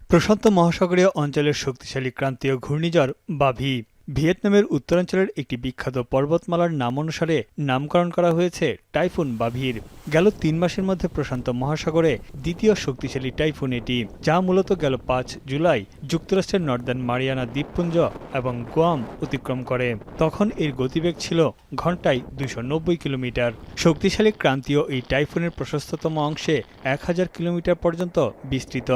প্রশান্ত মহাসাগরীয় অঞ্চলের শক্তিশালী ক্রান্তীয় ঘূর্ণিঝড় বাভি ভিয়েতনামের উত্তরাঞ্চলের একটি বিখ্যাত পর্বতমালার নাম অনুসারে নামকরণ করা হয়েছে টাইফুন বাভির। গেল ৩ মাসের মধ্যে প্রশান্ত মহাসাগরে দ্বিতীয় শক্তিশালী টাইফুন এটি, যা মূলত গেল ৫ জুলাই যুক্তরাষ্ট্রের নর্দার্ন মারিয়ানা দ্বীপপুঞ্জ এবং গুয়াম অতিক্রম করে। তখন এর গতিবেগ ছিল ঘন্টায় ২৯০ কিলোমিটার। শক্তিশালী ক্রান্তীয় এই টাইফুনের প্রশস্ততম অংশে ১০০০ কিলোমিটার পর্যন্ত বিস্তৃত।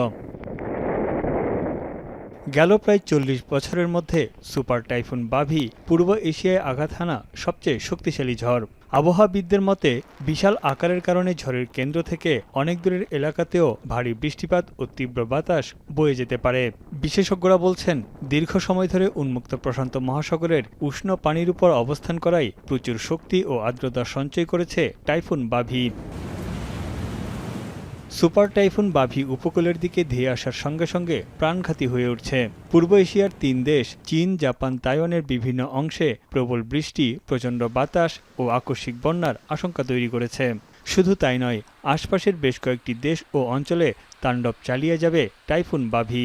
গেল প্রায় ৪০ বছরের মধ্যে সুপার টাইফুন বাভি পূর্ব এশিয়ায় আঘাত হানা সবচেয়ে শক্তিশালী ঝড়। আবহাওয়াবিদদের মতে, বিশাল আকারের কারণে ঝড়ের কেন্দ্র থেকে অনেক দূরের এলাকাতেও ভারী বৃষ্টিপাত ও তীব্র বাতাস বয়ে যেতে পারে। বিশেষজ্ঞরা বলছেন, দীর্ঘ সময় ধরে উন্মুক্ত প্রশান্ত মহাসাগরের উষ্ণ পানির উপর অবস্থান করায় প্রচুর শক্তি ও আর্দ্রতা সঞ্চয় করেছে টাইফুন বাভি। সুপার টাইফুন বাভি উপকূলের দিকে ধেয়ে আসার সঙ্গে সঙ্গে প্রাণঘাতী হয়ে উঠছে। পূর্ব এশিয়ার ৩ দেশ চীন, জাপান, তাইওয়ানের বিভিন্ন অংশে প্রবল বৃষ্টি, প্রচণ্ড বাতাস ও আকস্মিক বন্যার আশঙ্কা তৈরি করেছে। শুধু তাই নয়, আশপাশের বেশ কয়েকটি দেশ ও অঞ্চলে তাণ্ডব চালিয়ে যাবে টাইফুন বাভি।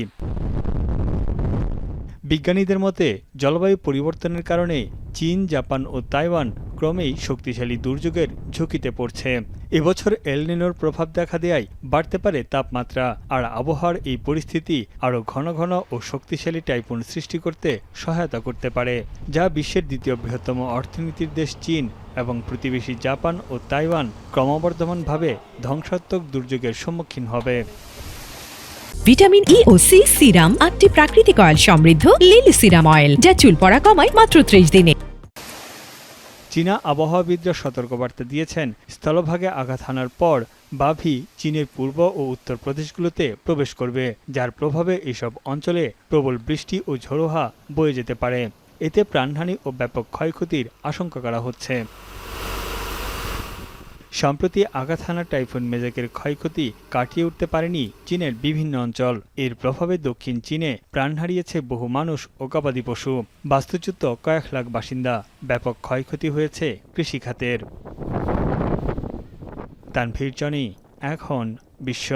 বিজ্ঞানীদের মতে, জলবায়ু পরিবর্তনের কারণে চীন, জাপান ও তাইওয়ান ক্রমেই শক্তিশালী দুর্যোগের ঝুঁকিতে পড়ছে। এবছর এল নিনোর প্রভাব দেখা দেয়ায় বাড়তে পারে তাপমাত্রা, আর আবহাওয়ার এই পরিস্থিতি আরও ঘন ঘন ও শক্তিশালী টাইফুন সৃষ্টি করতে সহায়তা করতে পারে, যা বিশ্বের দ্বিতীয় বৃহত্তম অর্থনীতির দেশ চীন এবং প্রতিবেশী জাপান ও তাইওয়ান ক্রমবর্ধমানভাবে ধ্বংসাত্মক দুর্যোগের সম্মুখীন হবে। ভিটামিন ই ও সি সিরাম ৮টি প্রাকৃতিক অয়েল সমৃদ্ধ লিলি সিরাম অয়েল, যা চুল পড়া কমায় মাত্র ৩০ দিনে। চীনা আবহাওয়াবিদরা সতর্কবার্তা দিয়েছেন, স্থলভাগে আঘাত হানার পর বাভি চীনের পূর্ব ও উত্তর প্রদেশগুলোতে প্রবেশ করবে, যার প্রভাবে এসব অঞ্চলে প্রবল বৃষ্টি ও ঝোড়ো হাওয়া বয়ে যেতে পারে। এতে প্রাণহানি ও ব্যাপক ক্ষয়ক্ষতির আশঙ্কা করা হচ্ছে। সম্প্রতি আঘাত হানা টাইফুন মেজাকের ক্ষয়ক্ষতি কাটিয়ে উঠতে পারেনি চীনের বিভিন্ন অঞ্চল। এর প্রভাবে দক্ষিণ চীনে প্রাণ হারিয়েছে বহু মানুষ ও গবাদি পশু। বাস্তুচ্যুত কয়েক লাখ বাসিন্দা। ব্যাপক ক্ষয়ক্ষতি হয়েছে কৃষিখাতের। তানভীর জনি, এখন বিশ্ব।